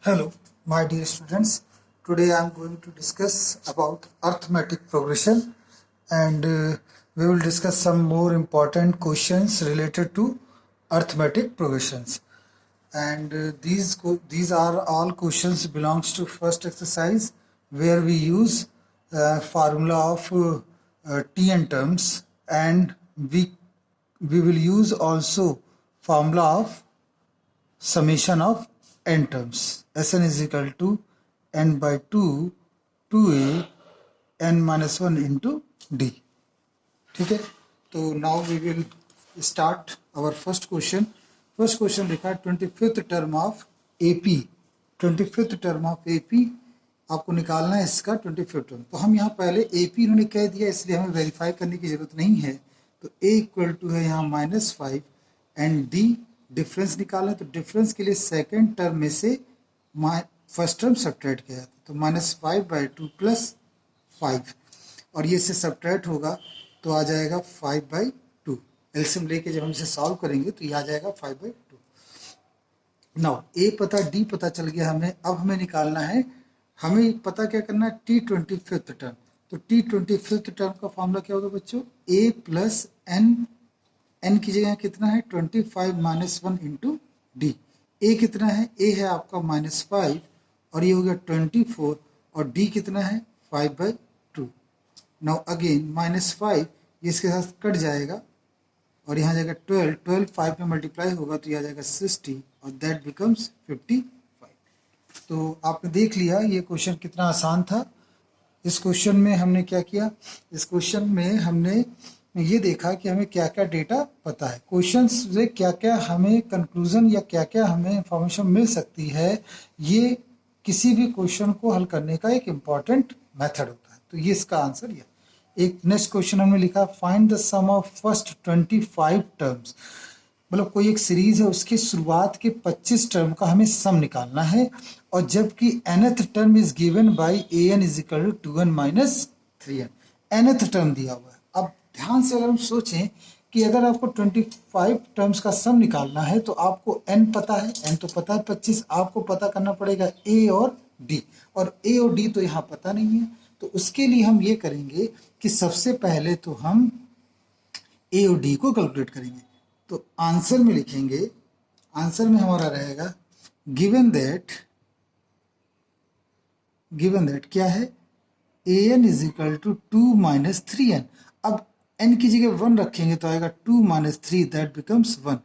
Hello, my dear students. Today I am going to discuss about arithmetic progression and we will discuss some more important questions related to arithmetic progressions. And these are all questions belongs to first exercise where we use formula of Tn terms, and we will use also formula of summation of n terms. Sn is equal to n by 2 2a n minus 1 into d. ठीक है, तो now we will start our first question. First question लिखा है 25th term of AP. 25th term of AP आपको निकालना है, इसका 25th term. तो हम यहाँ पहले एपी इन्होंने कह दिया, इसलिए हमें वेरीफाई करने की जरूरत नहीं है. तो a इक्वल टू है यहाँ -5 एंड d डिफरेंस निकालना. तो डिफरेंस के लिए सेकेंड टर्म में से फर्स्ट टर्म सब्ट्रैक्ट किया जाता है. तो -5/2 + 5 और ये से सब्ट्रैक्ट होगा तो आ जाएगा 5/2. एलसीएम लेके जब हम इसे सॉल्व करेंगे तो ये आ जाएगा 5/2. नाउ ए पता डी पता चल गया हमें. अब हमें निकालना है, हमें पता क्या करना है, T25th टर्म. तो T25th टर्म का फॉर्मूला क्या होगा बच्चों, a + n. n की जगह कितना है 25 - 1 इंटू डी. a कितना है, a है आपका -5 और ये हो गया 24 और d कितना है 5/2. नाउ अगेन -5 ये इसके साथ कट जाएगा और यहाँ जाएगा 12 5 में मल्टीप्लाई होगा तो यह आ जाएगा 60 और दैट बिकम्स 55. तो आपने देख लिया ये क्वेश्चन कितना आसान था. इस क्वेश्चन में हमने क्या किया, इस क्वेश्चन में हमने ये देखा कि हमें क्या क्या डेटा पता है, क्वेश्चन से क्या क्या हमें कंक्लूजन या क्या क्या हमें इंफॉर्मेशन मिल सकती है. ये किसी भी क्वेश्चन को हल करने का एक इम्पॉर्टेंट मेथड होता है. तो ये इसका आंसर ये. एक नेक्स्ट क्वेश्चन हमने लिखा, find the sum of first 25 terms. मतलब कोई एक सीरीज है, उसके शुरुआत के 25 टर्म का हमें सम निकालना है और जबकि nth term is given by an = 2n - 3n. nth term दिया हुआ है. अब ध्यान से अगर हम सोचें कि अगर आपको 25 टर्म्स का सम निकालना है तो आपको n पता है, n तो पता है 25, आपको पता करना पड़ेगा a और d, और a और d तो यहाँ पता नहीं है. तो उसके लिए हम ये करेंगे कि सबसे पहले तो हम a और d को कैलकुलेट करेंगे. तो आंसर में लिखेंगे, आंसर में हमारा रहेगा गिवन दैट क्या है, an = 2 - 3n. अब n की जगह 1 रखेंगे तो आएगा 2 - 3 दैट बिकम्स 1.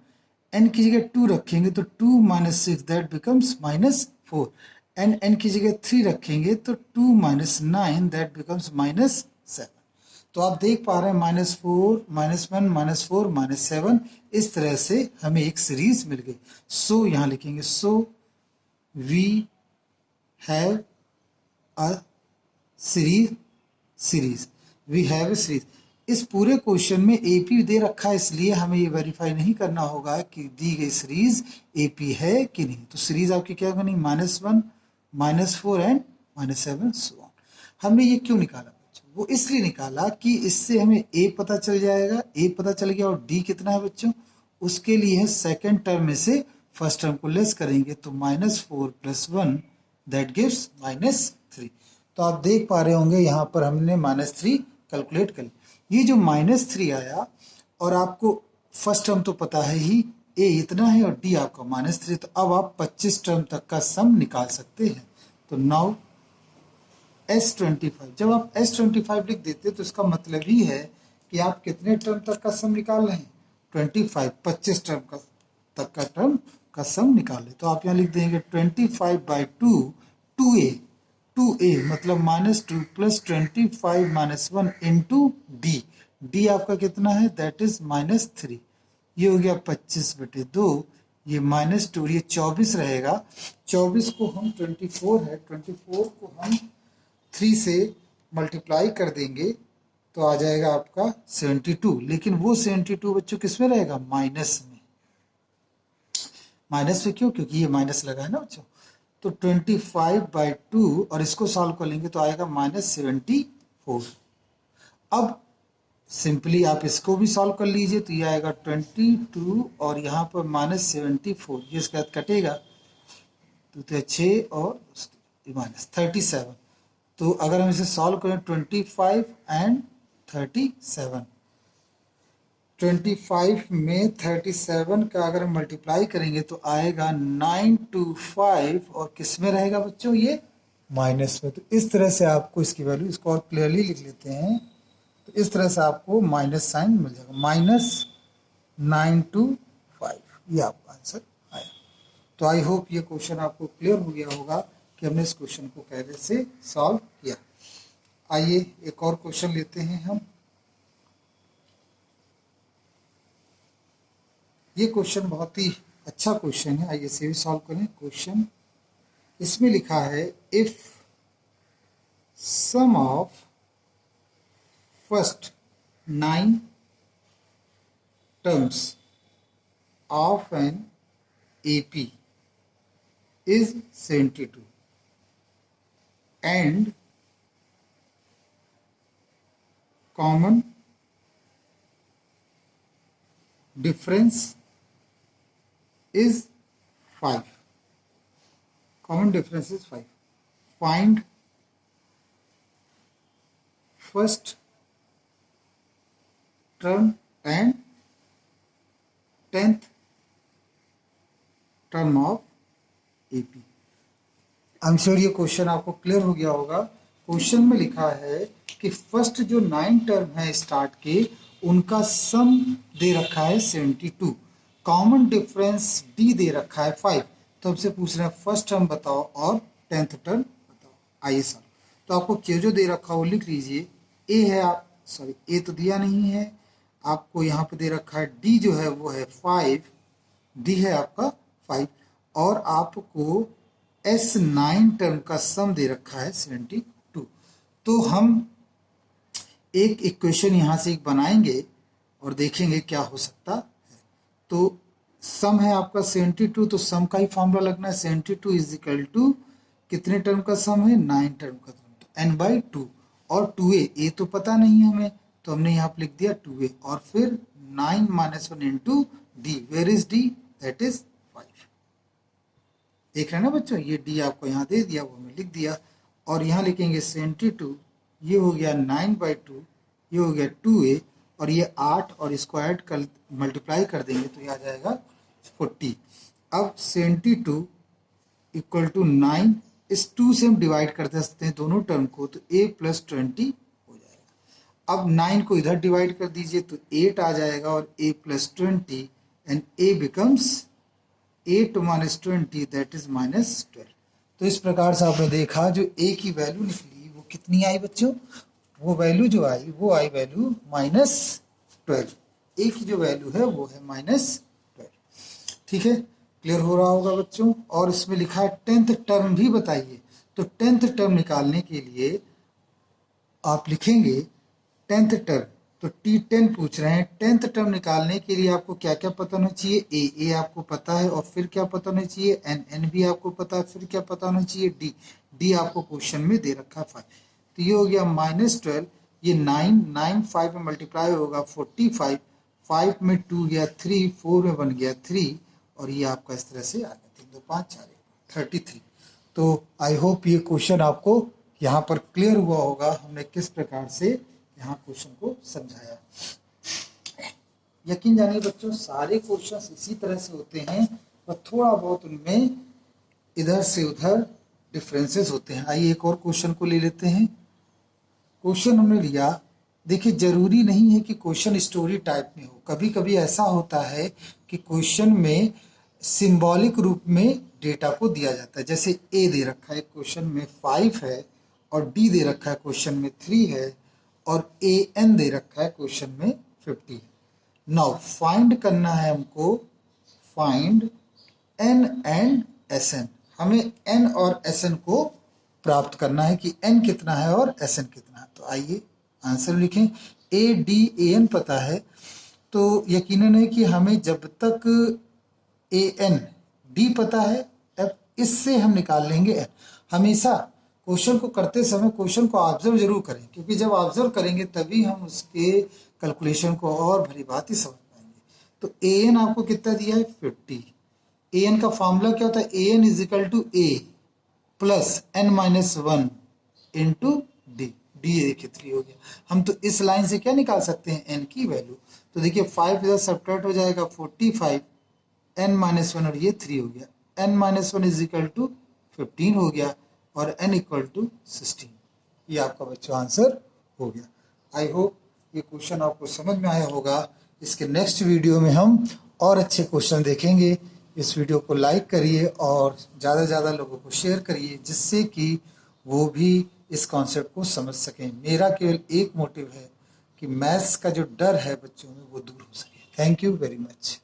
n की जगह 2 रखेंगे तो 2 - 6 दैट बिकम्स -4. एंड n की जगह 3 रखेंगे तो 2 - 9 दैट बिकम्स -7. तो आप देख पा रहे हैं -4 -1 -4 -7 इस तरह से हमें एक सीरीज मिल गई. सो यहाँ लिखेंगे, so we have a series we have a series. इस पूरे क्वेश्चन में एपी दे रखा है, इसलिए हमें ये वेरीफाई नहीं करना होगा कि दी गई सीरीज एपी है कि नहीं. तो सीरीज आपकी क्या बनी, -1 -4 एंड -7 सो ऑन. हमने ये क्यों निकाला, वो इसलिए निकाला कि इससे हमें a पता चल जाएगा, a पता चल गया और d कितना है बच्चों, उसके लिए सेकंड टर्म में से फर्स्ट टर्म को लेस करेंगे तो -4 + 1 दैट गिव्स -3. तो आप देख पा रहे होंगे यहाँ पर हमने -3 कैलकुलेट कर लिया. ये जो -3 आया और आपको फर्स्ट टर्म तो पता है ही, a इतना है और d आपका -3, तो अब आप 25 टर्म तक का सम निकाल सकते हैं. तो नाउ S25, जब आप S25 लिख देते तो इसका मतलब ही है कि आप कितने टर्म तक का सम निकाल रहे हैं, 25 टर्म का तक का टर्म का सम निकाल ले. तो आप यहाँ लिख देंगे 25/2 2a मतलब -2 + 25 - 1 इंटू डी. डी आपका कितना है, दैट इज -3. ये हो गया 25/2, ये -2, ये 24 रहेगा. 24 को हम 24 है, 24 को हम 3 से मल्टीप्लाई कर देंगे तो आ जाएगा आपका 72. लेकिन वो 72 बच्चों किस में रहेगा, माइनस में. माइनस में क्यों, क्योंकि ये माइनस लगा है ना बच्चों. तो 25/2 और इसको सॉल्व कर लेंगे तो आएगा -74. अब सिंपली आप इसको भी सॉल्व कर लीजिए तो ये आएगा 22 और यहाँ पर -74, ये इसके साथ कटेगा तो 6 और माइनस 37। तो अगर हम इसे सॉल्व करें 25 एंड 37, 25 में 37 का अगर हम मल्टीप्लाई करेंगे तो आएगा 925, और किस में रहेगा बच्चों, ये माइनस में। तो इस तरह से आपको इसकी वैल्यू, इसको और क्लियरली लिख लेते हैं, तो इस तरह से आपको माइनस साइन मिल जाएगा, -925, ये आपका आंसर आया। तो आई होप ये क्वेश्चन आपको क्लियर हो गया होगा कि हमने इस क्वेश्चन को कैसे से सॉल्व किया। आइए एक और क्वेश्चन लेते हैं हम। ये क्वेश्चन बहुत ही अच्छा क्वेश्चन है, आइए इसे भी सॉल्व करें। क्वेश्चन इसमें लिखा है, if sum of first 9 terms of an AP is 72 and common difference is 5. Common difference is 5. Find first term and 10th term of AP। I am sure ये क्वेश्चन आपको क्लियर हो गया होगा। Question में लिखा है कि फर्स्ट जो 9 टर्म है स्टार्ट के, उनका सम दे रखा है 72, कॉमन डिफरेंस D दे रखा है 5। तो हमसे पूछ रहे हैं फर्स्ट टर्म बताओ और 10th टर्म बताओ। आइए सर, तो आपको क्या जो दे रखा है वो लिख लीजिए। ए है, आप सॉरी ए तो दिया नहीं है आपको, यहाँ पे दे रखा है D जो है वो है 5, D है आपका 5, और आपको S9 टर्म का सम दे रखा है 72। तो हम एक इक्वेशन यहाँ से एक बनाएंगे और देखेंगे क्या हो सकता है। तो सम है आपका 72, तो सम का ही फॉर्मूला लगना है। 72 इज इक्वल टू कितने टर्म का सम है, 9 टर्म का, तो n/2, और 2a तो पता नहीं है हमें, तो हमने यहाँ पे लिख दिया 2a, और फिर 9 - 1 into D। Where is D? That is 5। देख रहे हैं ना बच्चों, ये D आपको यहाँ दे दिया, वो हमें लिख दिया। और यहाँ लिखेंगे 72, ये हो गया 9/2, ये हो गया 2a, और ये 8, और इसको ऐड कर मल्टीप्लाई कर देंगे तो ये आ जाएगा 40। अब 72 इक्वल टू 9, इस 2 से हम डिवाइड कर सकते हैं दोनों टर्म को, तो a + 20 हो जाएगा। अब 9 को इधर डिवाइड कर दीजिए तो 8 आ जाएगा, और a + 20 and a becomes 8 - 20, that is -12। तो इस प्रकार से आपने देखा जो a की वैल्यू निकली वो कितनी आई बच्चों, वो वैल्यू जो आई वो आई वैल्यू -12। a की जो वैल्यू है वो है -12। ठीक है, क्लियर हो रहा होगा बच्चों। और इसमें लिखा है 10th टर्म भी बताइए। तो 10th टर्म निकालने के लिए आप लिखेंगे 10th टर्म, तो T10 पूछ रहे हैं। 10th टर्म निकालने के लिए आपको क्या क्या पता होना चाहिए, ए आपको पता है, और फिर क्या पता होना चाहिए, एन भी आपको पता है, फिर क्या पता होना चाहिए, डी आपको क्वेश्चन में दे रखा है 5। तो ये हो गया -12, ये 9 5 में मल्टीप्लाई होगा 45, 5 में 2 गया 3, 4 में 1 गया 3, और ये आपका इस तरह से आ गया 3 2 5 4 33। तो आई होप ये क्वेश्चन आपको यहाँ पर क्लियर हुआ होगा, हमने किस प्रकार से यहाँ क्वेश्चन को समझाया। यकीन जानिए बच्चों, सारे क्वेश्चंस इसी तरह से होते हैं, और थोड़ा बहुत उनमें इधर से उधर डिफरेंसेस होते हैं। आइए एक और क्वेश्चन को ले लेते हैं। क्वेश्चन हमने लिया, देखिए जरूरी नहीं है कि क्वेश्चन स्टोरी टाइप में हो, कभी कभी ऐसा होता है कि क्वेश्चन में सिंबॉलिक रूप में डेटा को दिया जाता है। जैसे ए दे रखा है क्वेश्चन में 5 है, और डी दे रखा है क्वेश्चन में 3 है, और ए एन दे रखा है क्वेश्चन में 50 है। नाउ फाइंड करना है हमको, find N and S N. हमें एन और एस एन को प्राप्त करना है कि एन कितना है और एस एन कितना है। तो आइए आंसर लिखें। ए डी ए एन पता है, तो यकीनन है कि हमें जब तक ए एन डी पता है, अब इससे हम निकाल लेंगे एन। हमेशा क्वेश्चन को करते समय क्वेश्चन को ऑब्जर्व जरूर करें, क्योंकि जब ऑब्जर्व करेंगे तभी हम उसके कैलकुलेशन को और भली भांति समझ पाएंगे। तो ए एन आपको कितना दिया है 50, ए एन का फॉर्मूला क्या होता है, A N is equal to A plus N minus one into D. D देखिए 3 हो गया। हम तो इस लाइन से क्या निकाल सकते हैं, एन की वैल्यू। तो देखिए 5 इधर सब्ट्रैक्ट हो जाएगा 45, एन माइनस वन और ये 3 हो गया। N minus one is equal to 15 हो गया और एन इक्वल टू 16। ये आपका बच्चों आंसर हो गया। आई होप ये क्वेश्चन आपको समझ में आया होगा। इसके नेक्स्ट वीडियो में हम और अच्छे क्वेश्चन देखेंगे। इस वीडियो को लाइक करिए और ज़्यादा से ज़्यादा लोगों को शेयर करिए, जिससे कि वो भी इस कॉन्सेप्ट को समझ सकें। मेरा केवल एक मोटिव है कि मैथ्स का जो डर है बच्चों में वो दूर हो सके। Thank you very much.